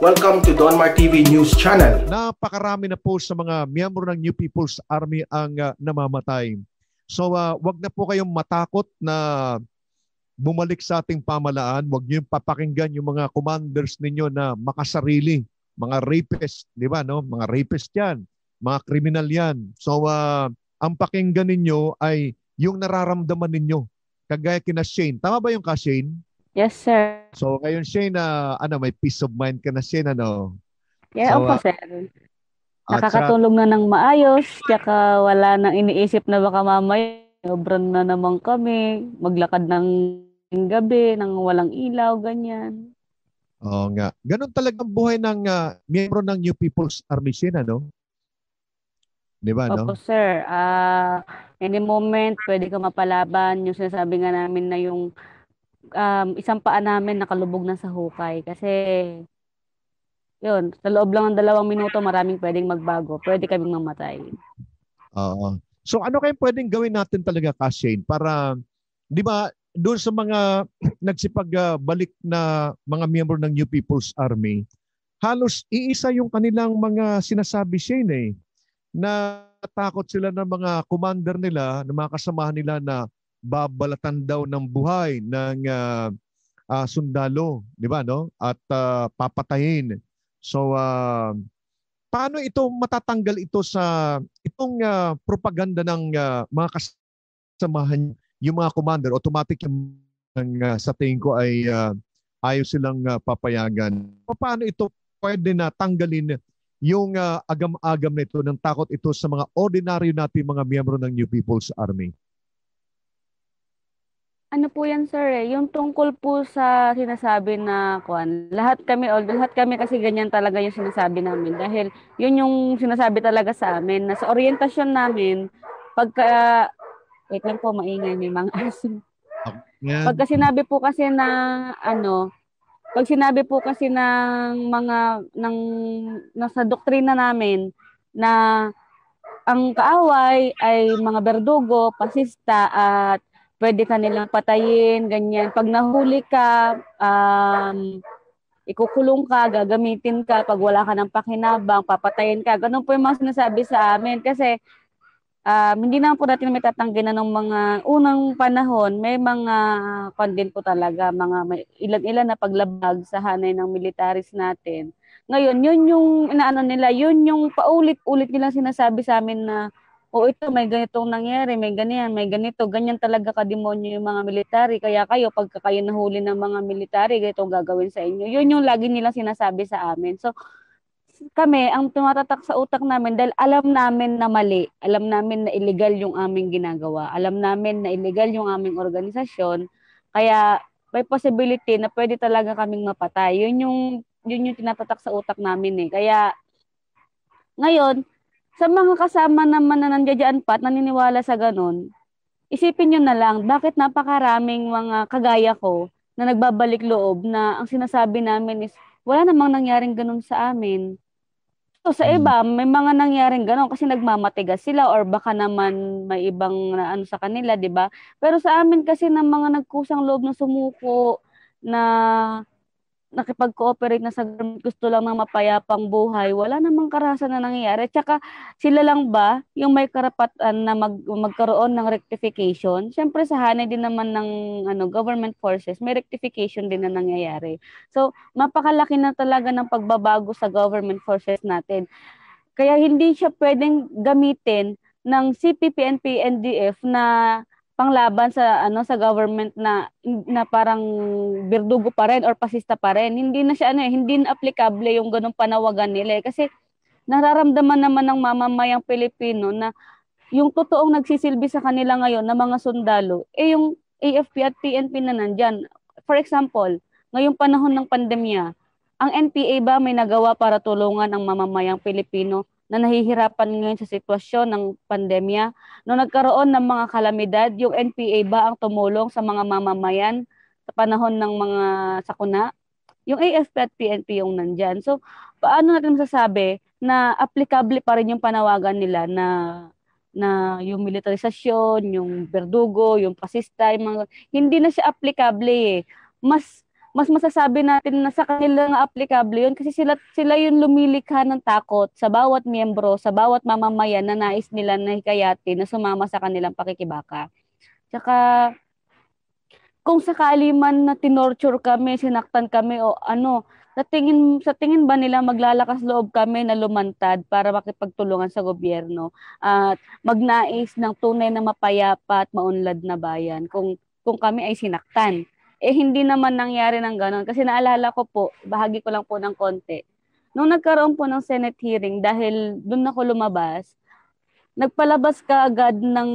Welcome to Donmar TV News Channel. Napakarami na po sa mga miyembro ng New People's Army ang namamatay. So wag na po kayong matakot na bumalik sa ating pamalaan. Wag niyo papakinggan yung mga commanders ninyo na makasarili, mga rapist, di ba, no? Mga rapist 'yan, mga kriminal 'yan. So ang pakinggan ninyo ay yung nararamdaman ninyo. Kagaya kina Shane. Tama ba yung ka Shane? Yes, sir. So ngayon Shane, may peace of mind ka na Shane, ano? Yeah, So, opo, sir. Nakakatulog na ng maayos, tsaka wala nang iniisip na baka mamaya sobrang na naman kami, maglakad ng gabi, nang walang ilaw, ganyan. Oo nga. Ganon talagang buhay ng miyembro ng New People's Army Shane, ano? Di ba, no? Opo, sir. Any moment, pwede ka mapalaban. Yung sinasabi nga namin na yung isang paa namin nakalubog na sa hukay. Kasi, yun, sa loob lang ng 2 minuto, maraming pwedeng magbago. Pwede kaming mamatay. Oo. So ano kayang pwedeng gawin natin talaga, Shane, para, di ba, doon sa mga nagsipagbalik na mga miyembro ng New People's Army, halos iisa yung kanilang mga sinasabi, Shane, eh, na takot sila ng mga commander nila, ng mga kasamahan nila na babalatan daw ng buhay ng sundalo, di ba, no? At papatayin. So, paano ito matatanggal ito sa itong propaganda ng mga kasamahan, yung mga commander? Automatic yung sa tingin ko ay ayaw silang papayagan. Paano ito pwede na tanggalin yung agam-agam na ito ng takot ito sa mga ordinaryo natin mga miyembro ng New People's Army? Ano po yan, sir, yung tungkol po sa sinasabi na lahat kami kasi ganyan talaga yung sinasabi namin dahil yun yung sinasabi talaga sa amin na sa orientasyon namin pagka wait lang po, maingay, may mga aso. Pagka sinabi po kasi na pag sinabi po kasi ng nasa doktrina namin na ang kaaway ay mga berdugo, pasista at pwede ka nilang patayin, ganyan. Pag nahuli ka, ikukulong ka, gagamitin ka, pag wala ka ng pakinabang, papatayin ka. Ganun po yung mga sinasabi sa amin. Kasi hindi naman po natin may tatanggihan ng mga unang panahon, may mga kondin po talaga, mga ilan-ilan na paglabag sa hanay ng militaris natin. Ngayon, yun yung inaano nila, yun yung paulit-ulit nilang sinasabi sa amin na ito, may ganitong nangyari, may ganyan, may ganito, ganyan talaga kademonyo yung mga military. Kaya kayo, pagka kayo nahuli ng mga military, ganito gagawin sa inyo. Yun yung lagi nilang sinasabi sa amin. So, kami, ang tumatatak sa utak namin, dahil alam namin na mali, alam namin na illegal yung aming ginagawa, alam namin na illegal yung aming organisasyon, kaya may possibility na pwede talaga kaming mapatay. Yun yung tinatatak sa utak namin eh. Kaya, ngayon, sa mga kasama naman na nandiyan pa at naniniwala sa ganun, isipin nyo na lang, bakit napakaraming mga kagaya ko na nagbabalik loob na ang sinasabi namin is, wala namang nangyaring ganun sa amin. So sa iba, may mga nangyaring ganun kasi nagmamatigas sila or baka naman may ibang ano sa kanila, di ba? Pero sa amin kasi ng mga nagkusang loob na sumuko, na nakipag-cooperate na sa gusto lang ng mapayapang buhay, wala namang karahasan na nangyayari. Tsaka sila lang ba yung may karapatan na magkaroon ng rectification? Siyempre sa hanay din naman ng government forces, may rectification din na nangyayari. So, mapakalaki na talaga ng pagbabago sa government forces natin. Kaya hindi siya pwedeng gamitin ng CPP, NP, NDF na panglaban sa sa government na parang birdugo pa rin or pasista pa rin. Hindi na siya hindi na applicable yung ganung panawagan nila kasi nararamdaman naman ng mamamayang Pilipino na yung totoong nagsisilbi sa kanila ngayon na mga sundalo yung AFP at PNP na nandyan. For example, ngayong panahon ng pandemya, ang NPA ba may nagawa para tulungan ang mamamayang Pilipino na nahihirapan ngayon sa sitwasyon ng pandemya? Nung nagkaroon ng mga kalamidad, yung NPA ba ang tumulong sa mga mamamayan sa panahon ng mga sakuna? Yung AFP at PNP yung nandyan. So, paano natin masasabi na applicable pa rin yung panawagan nila na yung militarisasyon, yung berdugo, yung pasista, yung mga, hindi na siya applicable eh. Mas mas masasabi natin na sa kanila nga applicable yun kasi sila yung lumilikha ng takot sa bawat miyembro, sa bawat mamamayan na nais nila na hikayatin na sumama sa kanilang pakikibaka. Tsaka kung sakali man na tinorture kami, sinaktan kami o ano, sa tingin ba nila maglalakas loob kami na lumantad para makipagtulungan sa gobyerno at magnais ng tunay na mapayapa at maunlad na bayan kung kami ay sinaktan? Hindi naman nangyari ng ganon kasi naalala ko po, bahagi ko lang po ng konti. Nung nagkaroon po ng Senate hearing dahil doon ako lumabas, nagpalabas ka agad ng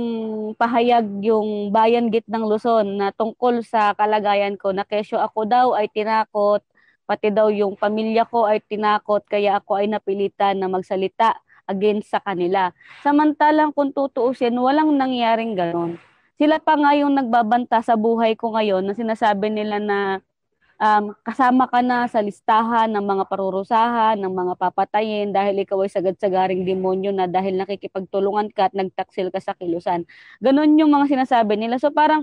pahayag yung Bayan Gitnang Luzon na tungkol sa kalagayan ko na kesyo ako daw ay tinakot, pati daw yung pamilya ko ay tinakot kaya ako ay napilitan na magsalita against sa kanila. Samantalang kung tutuusin, walang nangyaring ganon. Sila pa nga yung nagbabanta sa buhay ko ngayon na sinasabi nila na kasama ka na sa listahan ng mga parurusahan, ng mga papatayin dahil ikaw ay sagad-sagaring demonyo na dahil nakikipagtulungan ka at nagtaksil ka sa kilusan. Ganon yung mga sinasabi nila. So parang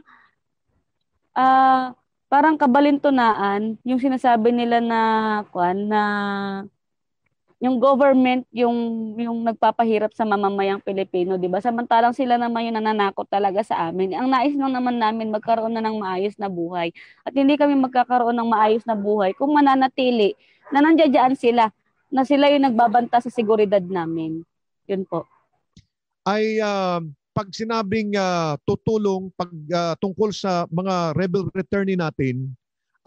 kabalintunaan yung sinasabi nila na yung government yung nagpapahirap sa mamamayang Pilipino, 'di ba? Samantalang sila naman yung nananakot talaga sa amin. Ang nais lang naman namin magkaroon na ng maayos na buhay. At hindi kami magkakaroon ng maayos na buhay kung mananatili na nandiyan sila, na sila yung nagbabanta sa seguridad namin. Yun po. Ay pag sinabing tutulong tungkol sa mga rebel returnee natin,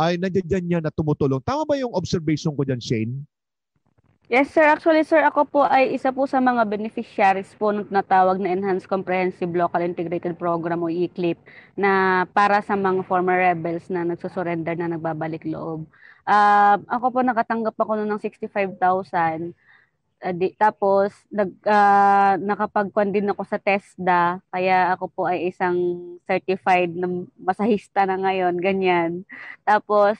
ay nandiyan niya na tumutulong. Tama ba yung observation ko dyan, Shane? Yes, sir. Actually, sir, ako po ay isa po sa mga beneficiaries po ng natawag na Enhanced Comprehensive Local Integrated Program o ECLIP na para sa mga former rebels na nagsusurrender na nagbabalik loob. Ako po nakatanggap ako noon ng 65,000. Tapos nakapagkuan din ako sa TESDA, kaya ako po ay isang certified na masahista na ngayon, ganyan. Tapos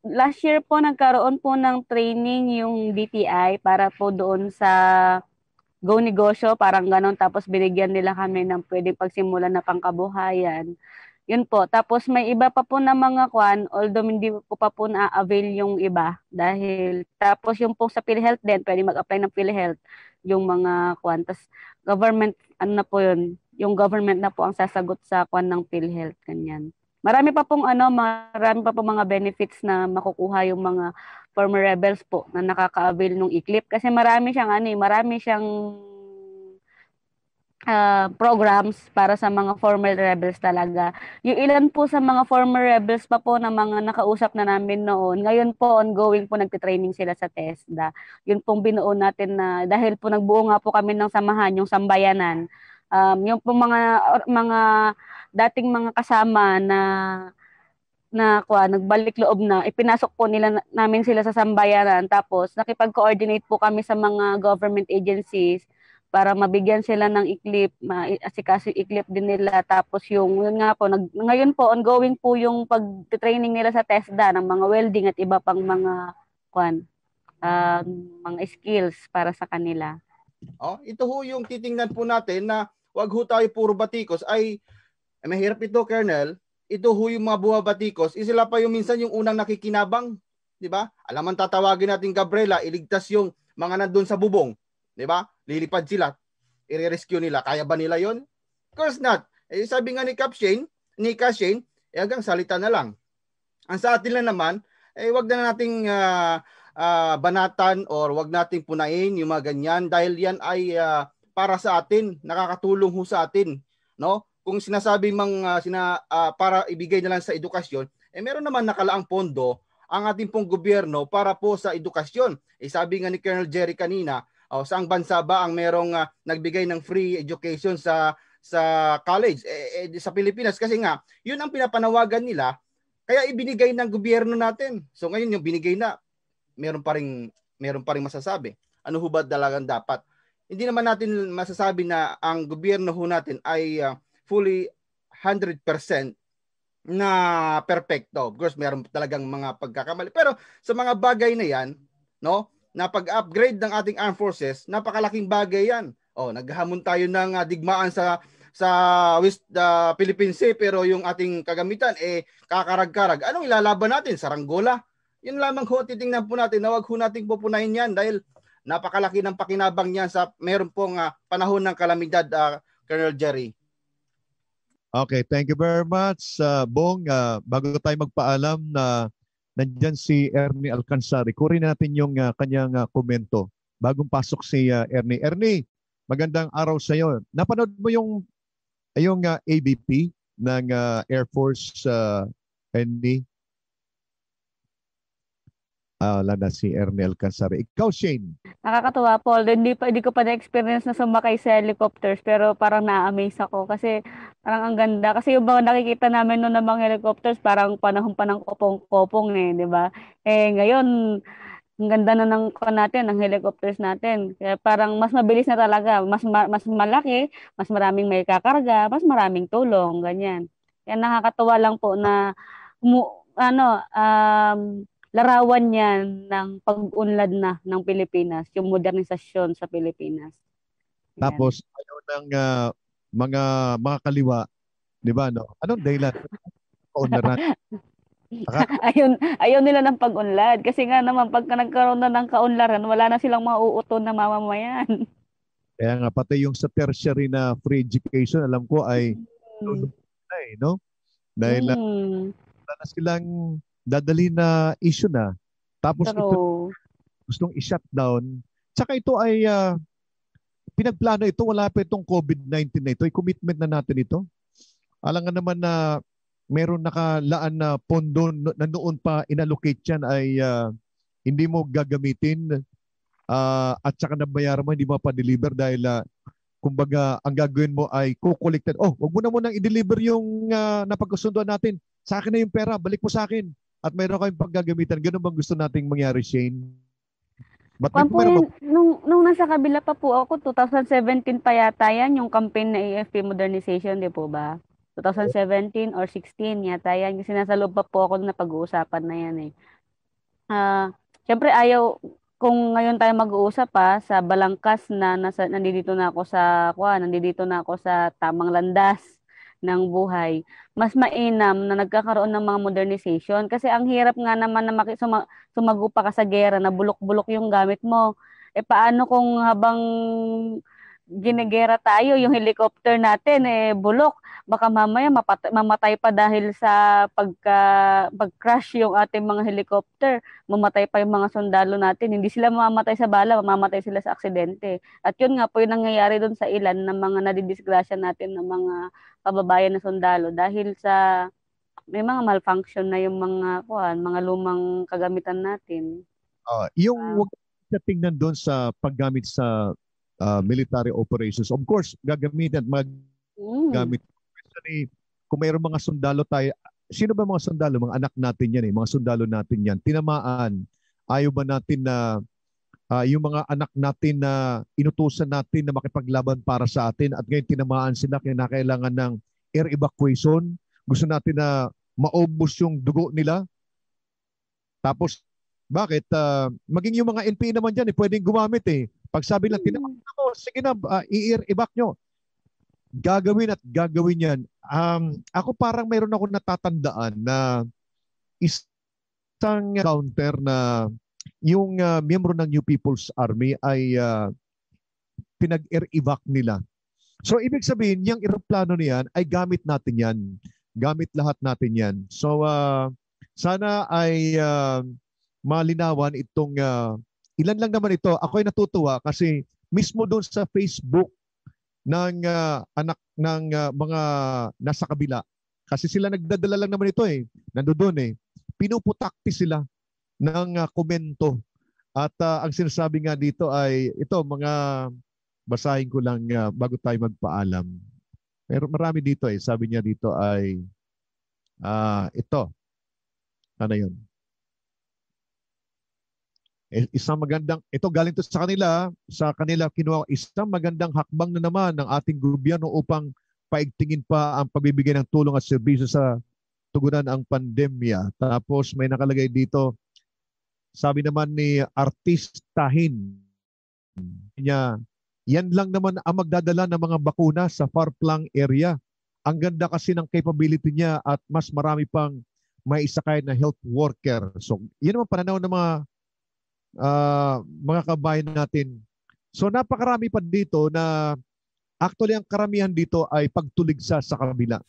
last year po nagkaroon po ng training yung DTI para po doon sa Go Negosyo, parang ganon. Tapos binigyan nila kami ng pwedeng pagsimulan na pangkabuhayan. Yun po. Tapos may iba pa po na mga although hindi ko pa po na-avail yung iba. Dahil, tapos yung po sa PhilHealth din, pwede mag-apply ng PhilHealth. Yung mga Tapos government, na po yun, yung government na po ang sasagot sa ng PhilHealth, kanyan. Marami pa pong mga benefits na makukuha yung mga former rebels po na nakaka-avail ng ECLIP kasi marami siyang programs para sa mga former rebels talaga. Yung ilan po sa mga former rebels pa po na mga nakausap na namin noon, ngayon po ongoing po nagte-training sila sa TESDA. Yun pong binuo natin na dahil po nagbuo nga po kami ng samahan, yung Sambayanan. Yung po mga dating mga kasama na nagbalik loob na, ipinasok po namin sila sa Sambayanan, tapos nakipag-coordinate po kami sa mga government agencies para mabigyan sila ng ECLIP, asikaso ECLIP din nila. Tapos yun nga po, ngayon po ongoing po yung pag-training nila sa TESDA ng mga welding at iba pang mga mga skills para sa kanila. Ito ho yung titingnan po natin na wag ho tayo puro batikos. Ay mahirap ito, Colonel. Ito ho yung mga buha batikos. Sila pa yung minsan yung unang nakikinabang, di ba? Alaman tatawagin natin Gabriela, iligtas yung mga nandun sa bubong, di ba? Lilipad sila, i-rescue nila. Kaya ba nila yon? Of course not. Sabi nga ni Ka Shane, hanggang salita na lang. Ang sa atin lang naman, wag na nating banatan or wag nating punain yung mga ganyan dahil yan ay para sa atin, nakakatulong ho sa atin, no? Kung sinasabi para ibigay na lang sa edukasyon, meron naman nakalaang pondo ang ating pong gobyerno para po sa edukasyon. Sabi nga ni Colonel Jerry kanina, saang bansa ba ang merong nagbigay ng free education sa college? Sa Pilipinas, kasi nga yun ang pinapanawagan nila, kaya ibinigay ng gobyerno natin. So ngayon yung binigay na, meron pa ring masasabi. Ano ho ba talagang dapat? Hindi naman natin masasabi na ang gobyerno ho natin ay fully 100% na perfecto. Of course, meron talagang mga pagkakamali. Pero sa mga bagay na yan, no, na pag-upgrade ng ating armed forces, napakalaking bagay yan. Naghamon tayo ng digmaan sa sa Philippine Sea pero yung ating kagamitan kakarag-karag. Anong ilalaban natin? Saranggola? Yun lamang ho titingnan po natin na wag ho nating pupunahin yan dahil napakalaki ng pakinabang niyan sa meron pong panahon ng kalamidad, Colonel Jerry. Okay, thank you very much. Bong, bago tayo magpaalam na nandyan si Ernie Alcanzar, kunin natin yung kanyang komento. Bagong pasok si Ernie. Ernie, magandang araw sa iyo. Napanood mo yung ABP ng Air Force, Ernie? Wala na si Ernie Alcanzar. Ikaw, Shane. Nakakatuwa, Paul. Hindi ko pa na-experience na sumakay sa helicopters pero parang na-amaze ako kasi parang ang ganda. Kasi yung mga nakikita namin noon ng mga helicopters parang panahon pa ng kopong-kopong di ba? Ngayon, ang ganda na ng helicopters natin. Kaya parang mas mabilis na talaga. Mas malaki, mas maraming may kakarga, mas maraming tulong, ganyan. Kaya nakakatuwa lang po na larawan yan ng pag-unlad na ng Pilipinas, yung modernisasyon sa Pilipinas. Yan. Tapos, ayaw ng mga kaliwa, di ba? No? Anong dahilan? Ayaw nila ng pag-unlad. Kasi nga naman, pagka nagkaroon na ng kaunlaran, wala na silang mauuto na mamamayan. Kaya nga, pati yung sa tertiary na free education, alam ko ay no? Dahil wala na silang dadali na issue na. Tapos ito, gustong i-shutdown. Tsaka ito ay pinagplano ito. Wala pa itong COVID-19 na ito. Commitment na natin ito. Alam nga naman na meron nakalaan na pondo na noon pa inallocate yan ay hindi mo gagamitin at saka nabayaran mo, hindi mo pa deliver dahil kumbaga ang gagawin mo ay kukolektan. Wag mo na munang i-deliver yung napagkasunduan natin. Sa akin na yung pera, balik mo sa akin. At mayroon kayong paggagamitan. Ganun bang gusto nating mangyari, Shane? Nung nasa kabila pa po ako, 2017 pa yata yan, yung campaign na AFP modernization, di po ba? 2017 or 16 yata yan. Kasi nasa loob pa po ako na pag-uusapan na yan Siyempre kung ngayon tayo mag-uusap sa balangkas na nandito na ako sa tamang landas ng buhay, mas mainam na nagkakaroon ng mga modernization kasi ang hirap nga naman na sumago pa ka sa gera na bulok-bulok yung gamit mo. Paano kung habang ginegera tayo, yung helicopter natin bulok, baka mamaya mamatay pa dahil sa pag-crash yung ating mga helicopter, mamatay pa yung mga sundalo natin. Hindi sila mamamatay sa bala, mamamatay sila sa aksidente. At yun nga po yung nangyayari doon sa ilan ng mga nadidisgrasya natin ng mga kababayan na sundalo dahil sa may mga malfunction na yung mga lumang kagamitan natin. Wag na tingnan doon sa paggamit sa military operations. Of course, gagamitin at magamit. Especially kung mayroong mga sundalo tayo. Sino ba mga sundalo? Mga anak natin yan mga sundalo natin yan. Tinamaan. Ayaw ba natin na yung mga anak natin na inutusan natin na makipaglaban para sa atin at ngayon tinamaan sila kaya nakailangan ng air evacuation. Gusto natin na maubos yung dugo nila. Tapos, bakit? Maging yung mga NPA naman dyan, pwedeng gumamit Pag sabi lang, tinamaan ako, sige na, i-air evac nyo. Gagawin at gagawin yan. Ako parang mayroon ako natatandaan na isang counter na yung miyembro ng New People's Army ay pinag-air evac nila. So, ibig sabihin, yung aeroplano niyan ay gamit natin yan. Gamit lahat natin yan. So, sana ay malinawan itong ilan lang naman ito. Ako ay natutuwa kasi mismo doon sa Facebook ng anak ng mga nasa kabila. Kasi sila nagdadala lang naman ito nandoon pinuputakti sila ng komento. At ang sinasabi nga dito ay ito mga basahin ko lang bago tayo magpaalam. Pero marami dito Sabi niya dito ay ito. Ano yun? Isang magandang, ito galing to sa kanila kinuha, isang magandang hakbang na naman ng ating gobyerno upang paigtingin pa ang pagbibigay ng tulong at serbisyo sa tugunan ang pandemya. Tapos may nakalagay dito, sabi naman ni Artistahin niya, Yan lang naman ang magdadala ng mga bakuna sa far-flung area. Ang ganda kasi ng capability niya at mas marami pang may isakay na health worker. So, yun naman pananaw ng mga kabayan natin. So, napakarami pa dito na actually ang karamihan dito ay pagtuligsa sa kabila.